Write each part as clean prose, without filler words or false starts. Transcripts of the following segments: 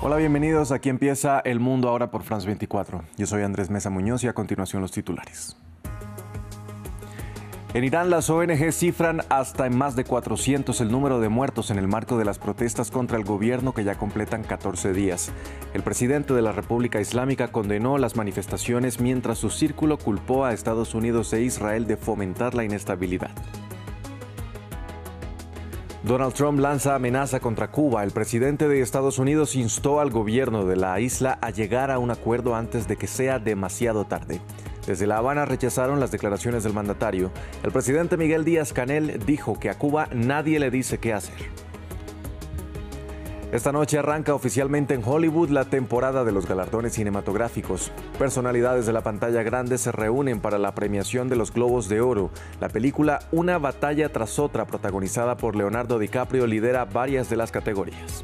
Hola, bienvenidos. Aquí empieza El Mundo ahora por France 24. Yo soy Andrés Mesa Muñoz y a continuación los titulares. En Irán, las ONG cifran hasta en más de 400 el número de muertos en el marco de las protestas contra el gobierno que ya completan 14 días. El presidente de la República Islámica condenó las manifestaciones mientras su círculo culpó a Estados Unidos e Israel de fomentar la inestabilidad. Donald Trump lanza amenaza contra Cuba. El presidente de Estados Unidos instó al gobierno de la isla a llegar a un acuerdo antes de que sea demasiado tarde. Desde La Habana rechazaron las declaraciones del mandatario. El presidente Miguel Díaz-Canel dijo que a Cuba nadie le dice qué hacer. Esta noche arranca oficialmente en Hollywood la temporada de los galardones cinematográficos. Personalidades de la pantalla grande se reúnen para la premiación de los Globos de Oro. La película Una batalla tras otra, protagonizada por Leonardo DiCaprio, lidera varias de las categorías.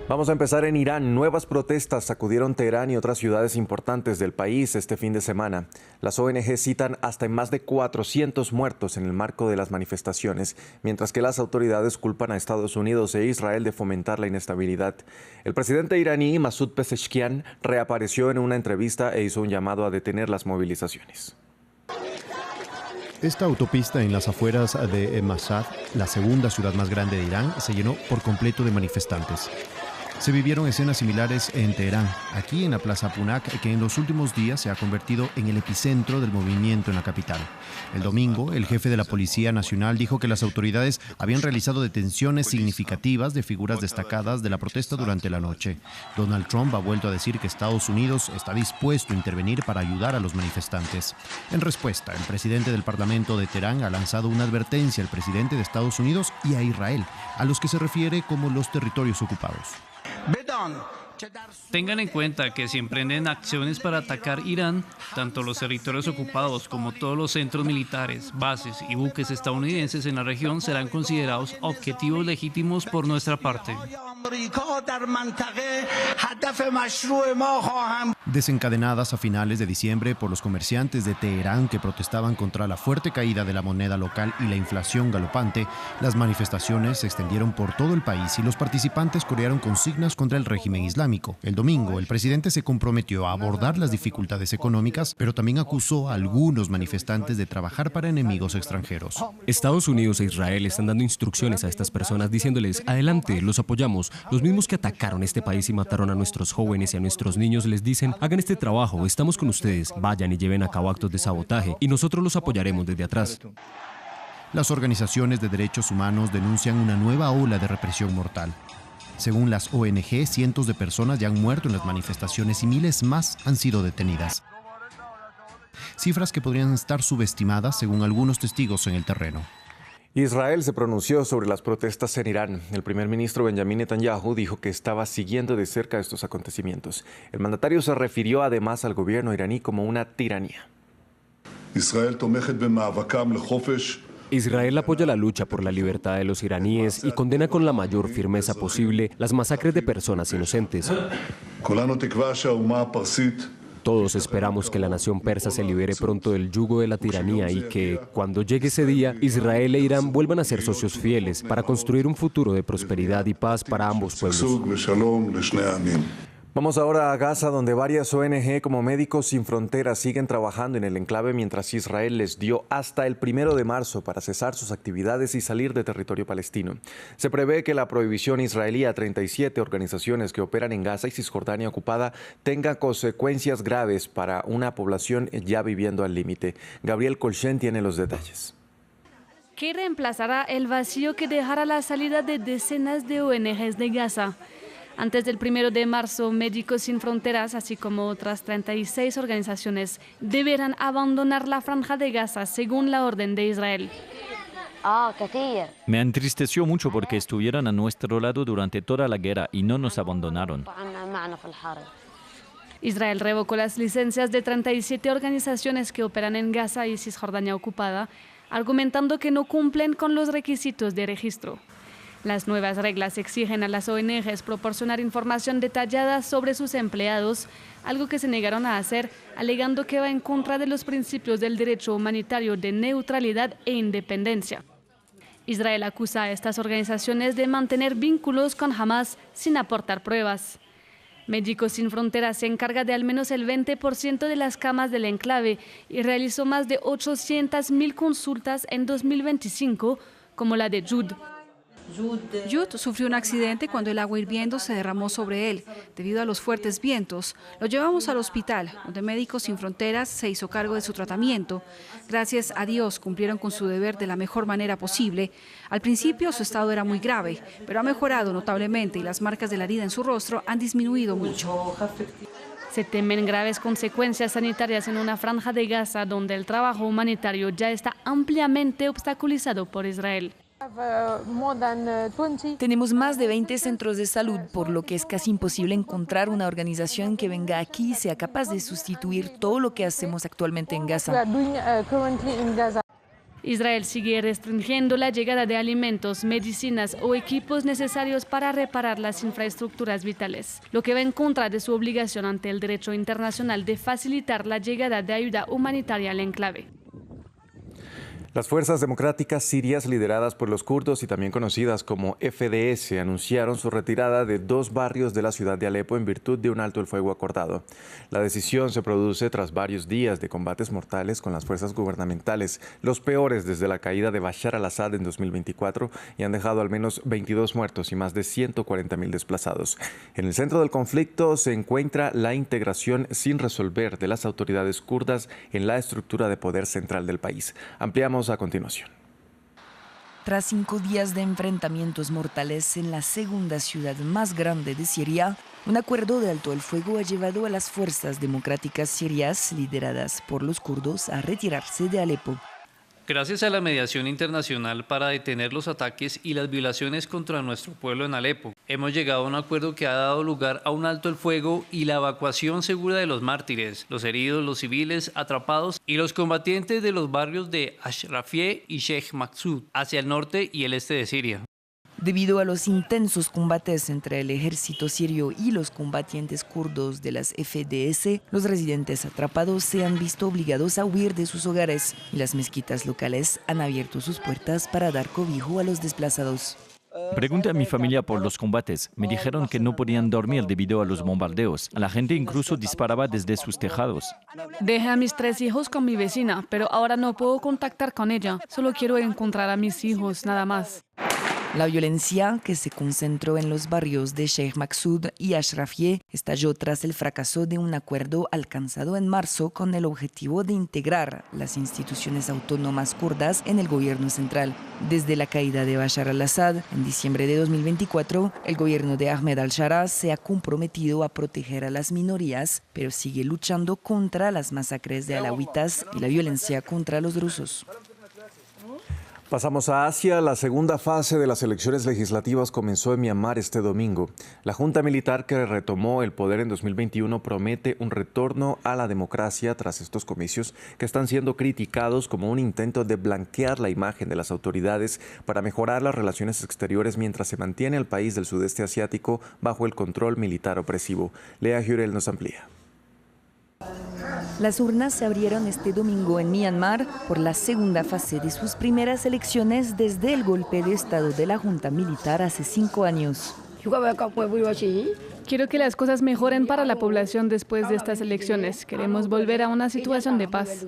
Vamos a empezar en Irán. Nuevas protestas sacudieron Teherán y otras ciudades importantes del país este fin de semana. Las ONG citan hasta en más de 400 muertos en el marco de las manifestaciones, mientras que las autoridades culpan a Estados Unidos e Israel de fomentar la inestabilidad. El presidente iraní, Masoud Pezeshkian, reapareció en una entrevista e hizo un llamado a detener las movilizaciones. Esta autopista en las afueras de Mashhad, la segunda ciudad más grande de Irán, se llenó por completo de manifestantes. Se vivieron escenas similares en Teherán, aquí en la Plaza Punak, que en los últimos días se ha convertido en el epicentro del movimiento en la capital. El domingo, el jefe de la Policía Nacional dijo que las autoridades habían realizado detenciones significativas de figuras destacadas de la protesta durante la noche. Donald Trump ha vuelto a decir que Estados Unidos está dispuesto a intervenir para ayudar a los manifestantes. En respuesta, el presidente del Parlamento de Teherán ha lanzado una advertencia al presidente de Estados Unidos y a Israel, a los que se refiere como los territorios ocupados. Tengan en cuenta que si emprenden acciones para atacar Irán, tanto los territorios ocupados como todos los centros militares, bases y buques estadounidenses en la región serán considerados objetivos legítimos por nuestra parte. Desencadenadas a finales de diciembre por los comerciantes de Teherán que protestaban contra la fuerte caída de la moneda local y la inflación galopante, las manifestaciones se extendieron por todo el país y los participantes corearon consignas contra el régimen islámico. El domingo, el presidente se comprometió a abordar las dificultades económicas, pero también acusó a algunos manifestantes de trabajar para enemigos extranjeros. Estados Unidos e Israel están dando instrucciones a estas personas diciéndoles, adelante, los apoyamos. Los mismos que atacaron este país y mataron a nuestros jóvenes y a nuestros niños les dicen, hagan este trabajo, estamos con ustedes, vayan y lleven a cabo actos de sabotaje y nosotros los apoyaremos desde atrás. Las organizaciones de derechos humanos denuncian una nueva ola de represión mortal. Según las ONG, cientos de personas ya han muerto en las manifestaciones y miles más han sido detenidas. Cifras que podrían estar subestimadas según algunos testigos en el terreno. Israel se pronunció sobre las protestas en Irán. El primer ministro Benjamin Netanyahu dijo que estaba siguiendo de cerca estos acontecimientos. El mandatario se refirió además al gobierno iraní como una tiranía. Israel apoya la lucha por la libertad de los iraníes y condena con la mayor firmeza posible las masacres de personas inocentes. Todos esperamos que la nación persa se libere pronto del yugo de la tiranía y que, cuando llegue ese día, Israel e Irán vuelvan a ser socios fieles para construir un futuro de prosperidad y paz para ambos pueblos. Vamos ahora a Gaza, donde varias ONG como Médicos Sin Fronteras siguen trabajando en el enclave mientras Israel les dio hasta el 1 de marzo para cesar sus actividades y salir de territorio palestino. Se prevé que la prohibición israelí a 37 organizaciones que operan en Gaza y Cisjordania ocupada tenga consecuencias graves para una población ya viviendo al límite. Gabriel Colchen tiene los detalles. ¿Qué reemplazará el vacío que dejará la salida de decenas de ONGs de Gaza? Antes del 1 de marzo, Médicos Sin Fronteras, así como otras 36 organizaciones, deberán abandonar la franja de Gaza según la orden de Israel. Me entristeció mucho porque estuvieron a nuestro lado durante toda la guerra y no nos abandonaron. Israel revocó las licencias de 37 organizaciones que operan en Gaza y Cisjordania ocupada, argumentando que no cumplen con los requisitos de registro. Las nuevas reglas exigen a las ONGs proporcionar información detallada sobre sus empleados, algo que se negaron a hacer, alegando que va en contra de los principios del derecho humanitario de neutralidad e independencia. Israel acusa a estas organizaciones de mantener vínculos con Hamas sin aportar pruebas. Médicos Sin Fronteras se encarga de al menos el 20% de las camas del enclave y realizó más de 800.000 consultas en 2025, como la de Jude. Jude sufrió un accidente cuando el agua hirviendo se derramó sobre él debido a los fuertes vientos. Lo llevamos al hospital, donde Médicos Sin Fronteras se hizo cargo de su tratamiento. Gracias a Dios cumplieron con su deber de la mejor manera posible. Al principio su estado era muy grave, pero ha mejorado notablemente y las marcas de la herida en su rostro han disminuido mucho. Se temen graves consecuencias sanitarias en una franja de Gaza donde el trabajo humanitario ya está ampliamente obstaculizado por Israel. Tenemos más de 20 centros de salud, por lo que es casi imposible encontrar una organización que venga aquí y sea capaz de sustituir todo lo que hacemos actualmente en Gaza. Israel sigue restringiendo la llegada de alimentos, medicinas o equipos necesarios para reparar las infraestructuras vitales, lo que va en contra de su obligación ante el derecho internacional de facilitar la llegada de ayuda humanitaria al enclave. Las fuerzas democráticas sirias lideradas por los kurdos y también conocidas como FDS anunciaron su retirada de 2 barrios de la ciudad de Alepo en virtud de un alto el fuego acordado. La decisión se produce tras varios días de combates mortales con las fuerzas gubernamentales, los peores desde la caída de Bashar al-Assad en 2024, y han dejado al menos 22 muertos y más de 140.000 desplazados. En el centro del conflicto se encuentra la integración sin resolver de las autoridades kurdas en la estructura de poder central del país. Ampliamos a continuación. Tras 5 días de enfrentamientos mortales en la segunda ciudad más grande de Siria, un acuerdo de alto el fuego ha llevado a las fuerzas democráticas sirias lideradas por los kurdos a retirarse de Alepo. Gracias a la mediación internacional para detener los ataques y las violaciones contra nuestro pueblo en Alepo, hemos llegado a un acuerdo que ha dado lugar a un alto el fuego y la evacuación segura de los mártires, los heridos, los civiles atrapados y los combatientes de los barrios de Ashrafie y Sheikh Maksud hacia el norte y el este de Siria. Debido a los intensos combates entre el ejército sirio y los combatientes kurdos de las FDS, los residentes atrapados se han visto obligados a huir de sus hogares y las mezquitas locales han abierto sus puertas para dar cobijo a los desplazados. Pregunté a mi familia por los combates. Me dijeron que no podían dormir debido a los bombardeos. La gente incluso disparaba desde sus tejados. Dejé a mis 3 hijos con mi vecina, pero ahora no puedo contactar con ella. Solo quiero encontrar a mis hijos, nada más. La violencia, que se concentró en los barrios de Sheikh Maksud y Ashrafie, estalló tras el fracaso de un acuerdo alcanzado en marzo con el objetivo de integrar las instituciones autónomas kurdas en el gobierno central. Desde la caída de Bashar al-Assad en diciembre de 2024, el gobierno de Ahmed al-Shara se ha comprometido a proteger a las minorías, pero sigue luchando contra las masacres de alawitas y la violencia contra los drusos. Pasamos a Asia. La segunda fase de las elecciones legislativas comenzó en Myanmar este domingo. La junta militar que retomó el poder en 2021 promete un retorno a la democracia tras estos comicios que están siendo criticados como un intento de blanquear la imagen de las autoridades para mejorar las relaciones exteriores mientras se mantiene el país del sudeste asiático bajo el control militar opresivo. Lea Jurel nos amplía. Las urnas se abrieron este domingo en Myanmar por la segunda fase de sus primeras elecciones desde el golpe de estado de la junta militar hace 5 años. Quiero que las cosas mejoren para la población después de estas elecciones. Queremos volver a una situación de paz.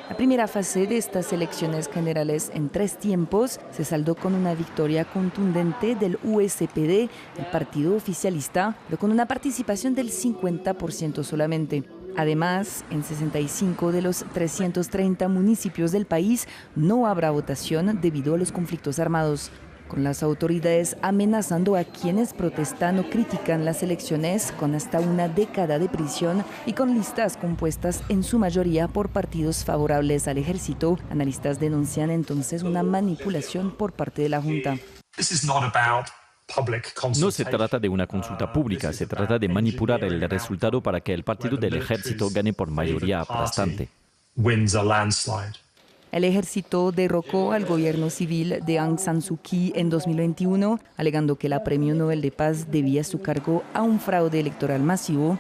La primera fase de estas elecciones generales en 3 tiempos se saldó con una victoria contundente del USPD, el partido oficialista, pero con una participación del 50% solamente. Además, en 65 de los 330 municipios del país no habrá votación debido a los conflictos armados, con las autoridades amenazando a quienes protestan o critican las elecciones con hasta 1 década de prisión y con listas compuestas en su mayoría por partidos favorables al ejército. Analistas denuncian entonces una manipulación por parte de la Junta. No se trata de una consulta pública, se trata de manipular el resultado para que el partido del ejército gane por mayoría aplastante. El ejército derrocó al gobierno civil de Aung San Suu Kyi en 2021, alegando que la Premio Nobel de Paz debía su cargo a un fraude electoral masivo.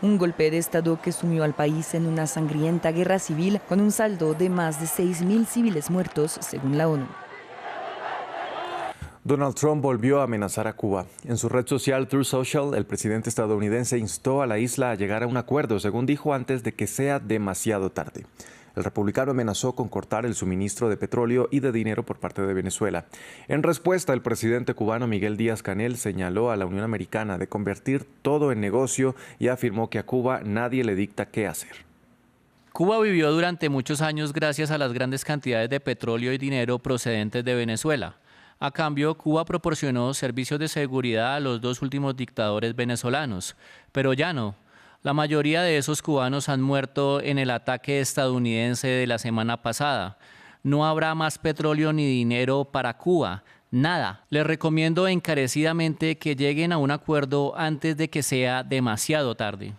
Un golpe de Estado que sumió al país en una sangrienta guerra civil con un saldo de más de 6.000 civiles muertos, según la ONU. Donald Trump volvió a amenazar a Cuba. En su red social Truth Social, el presidente estadounidense instó a la isla a llegar a un acuerdo, según dijo, antes de que sea demasiado tarde. El republicano amenazó con cortar el suministro de petróleo y de dinero por parte de Venezuela. En respuesta, el presidente cubano Miguel Díaz-Canel señaló a la Unión Americana de convertir todo en negocio y afirmó que a Cuba nadie le dicta qué hacer. Cuba vivió durante muchos años gracias a las grandes cantidades de petróleo y dinero procedentes de Venezuela. A cambio, Cuba proporcionó servicios de seguridad a los dos últimos dictadores venezolanos, pero ya no. La mayoría de esos cubanos han muerto en el ataque estadounidense de la semana pasada. No habrá más petróleo ni dinero para Cuba, nada. Les recomiendo encarecidamente que lleguen a un acuerdo antes de que sea demasiado tarde.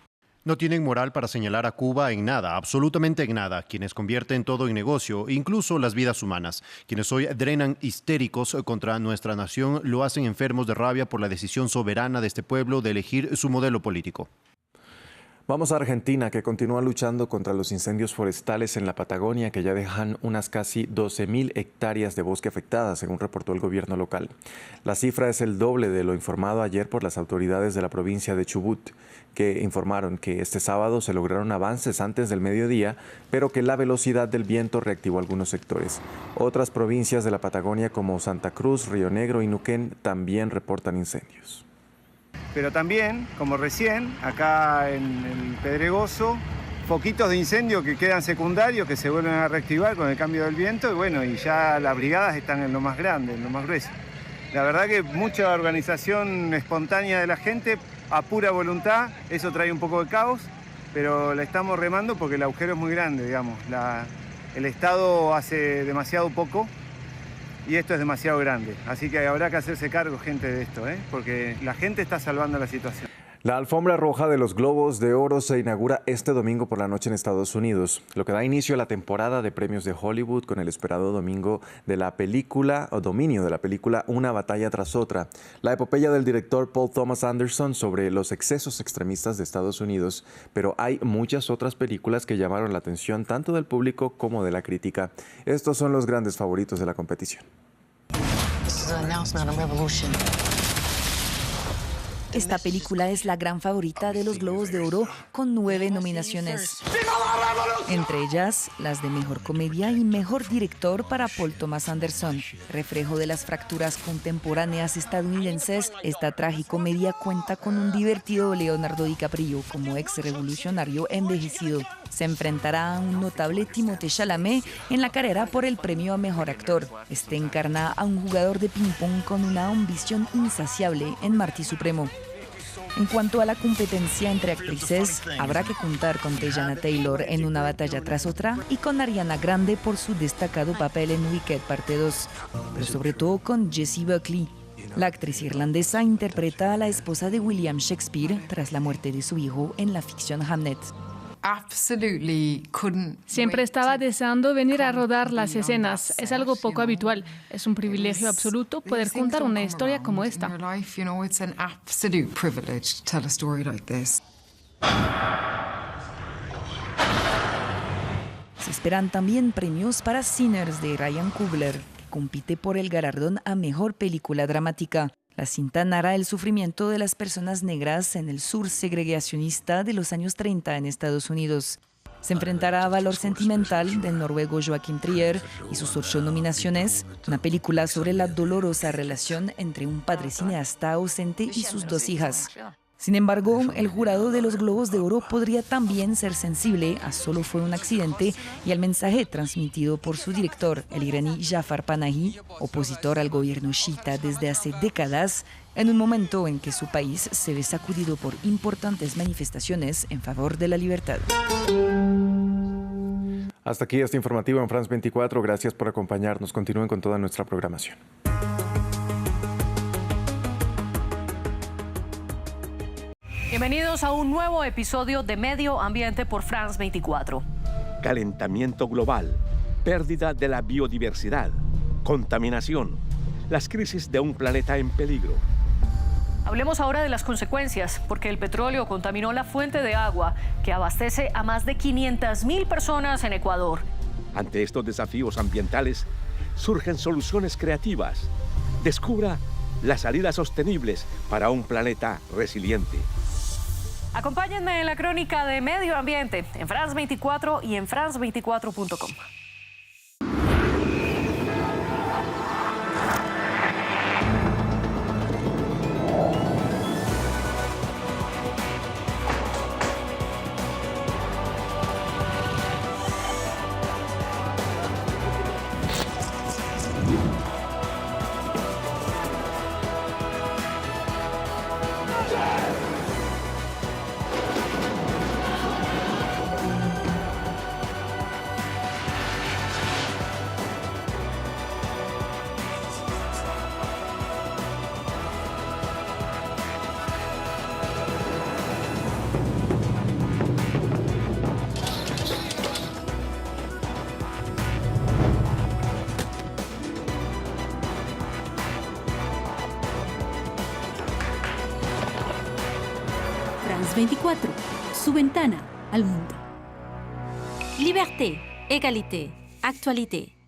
No tienen moral para señalar a Cuba en nada, absolutamente en nada, quienes convierten todo en negocio, incluso las vidas humanas. Quienes hoy drenan histéricos contra nuestra nación lo hacen enfermos de rabia por la decisión soberana de este pueblo de elegir su modelo político. Vamos a Argentina, que continúa luchando contra los incendios forestales en la Patagonia, que ya dejan unas casi 12.000 hectáreas de bosque afectadas, según reportó el gobierno local. La cifra es el doble de lo informado ayer por las autoridades de la provincia de Chubut, que informaron que este sábado se lograron avances antes del mediodía, pero que la velocidad del viento reactivó algunos sectores. Otras provincias de la Patagonia, como Santa Cruz, Río Negro y Neuquén, también reportan incendios. Pero también, como recién, acá en el Pedregoso, foquitos de incendio que quedan secundarios, que se vuelven a reactivar con el cambio del viento, y bueno, y ya las brigadas están en lo más grande, en lo más grueso. La verdad que mucha organización espontánea de la gente, a pura voluntad, eso trae un poco de caos, pero la estamos remando porque el agujero es muy grande, digamos. El Estado hace demasiado poco y esto es demasiado grande. Así que habrá que hacerse cargo, gente, de esto, porque la gente está salvando la situación. La alfombra roja de los Globos de Oro se inaugura este domingo por la noche en Estados Unidos, lo que da inicio a la temporada de premios de Hollywood con el esperado dominio de la película Una batalla tras otra, la epopeya del director Paul Thomas Anderson sobre los excesos extremistas de Estados Unidos, pero hay muchas otras películas que llamaron la atención tanto del público como de la crítica. Estos son los grandes favoritos de la competición. Esta película es la gran favorita de los Globos de Oro, con 9 nominaciones. Entre ellas, las de Mejor Comedia y Mejor Director para Paul Thomas Anderson. Reflejo de las fracturas contemporáneas estadounidenses, esta tragicomedia cuenta con un divertido Leonardo DiCaprio como ex revolucionario envejecido. Se enfrentará a un notable Timothée Chalamet en la carrera por el premio a Mejor Actor. Este encarna a un jugador de ping-pong con una ambición insaciable en Martí Supremo. En cuanto a la competencia entre actrices, habrá que contar con Teyana Taylor en Una batalla tras otra y con Ariana Grande por su destacado papel en Wicked parte 2, pero sobre todo con Jessie Buckley. La actriz irlandesa interpreta a la esposa de William Shakespeare tras la muerte de su hijo en la ficción Hamnet. Siempre estaba deseando venir a rodar las escenas. Es algo poco habitual. Es un privilegio absoluto poder contar una historia como esta. Se esperan también premios para Sinners de Ryan Coogler, que compite por el galardón a Mejor Película Dramática. La cinta narra el sufrimiento de las personas negras en el sur segregacionista de los años 30 en Estados Unidos. Se enfrentará a Valor Sentimental del noruego Joachim Trier y sus 8 nominaciones, una película sobre la dolorosa relación entre un padre cineasta ausente y sus 2 hijas. Sin embargo, el jurado de los Globos de Oro podría también ser sensible a Solo fue un accidente y al mensaje transmitido por su director, el iraní Jafar Panahi, opositor al gobierno chiita desde hace décadas, en un momento en que su país se ve sacudido por importantes manifestaciones en favor de la libertad. Hasta aquí este informativo en France 24. Gracias por acompañarnos. Continúen con toda nuestra programación. Bienvenidos a un nuevo episodio de Medio Ambiente por France 24. Calentamiento global, pérdida de la biodiversidad, contaminación, las crisis de un planeta en peligro. Hablemos ahora de las consecuencias, porque el petróleo contaminó la fuente de agua que abastece a más de 500.000 personas en Ecuador. Ante estos desafíos ambientales, surgen soluciones creativas. Descubra las salidas sostenibles para un planeta resiliente. Acompáñenme en la crónica de Medio Ambiente en France 24 y en france24.com. France 24, su ventana al mundo. Liberté, égalité, actualité.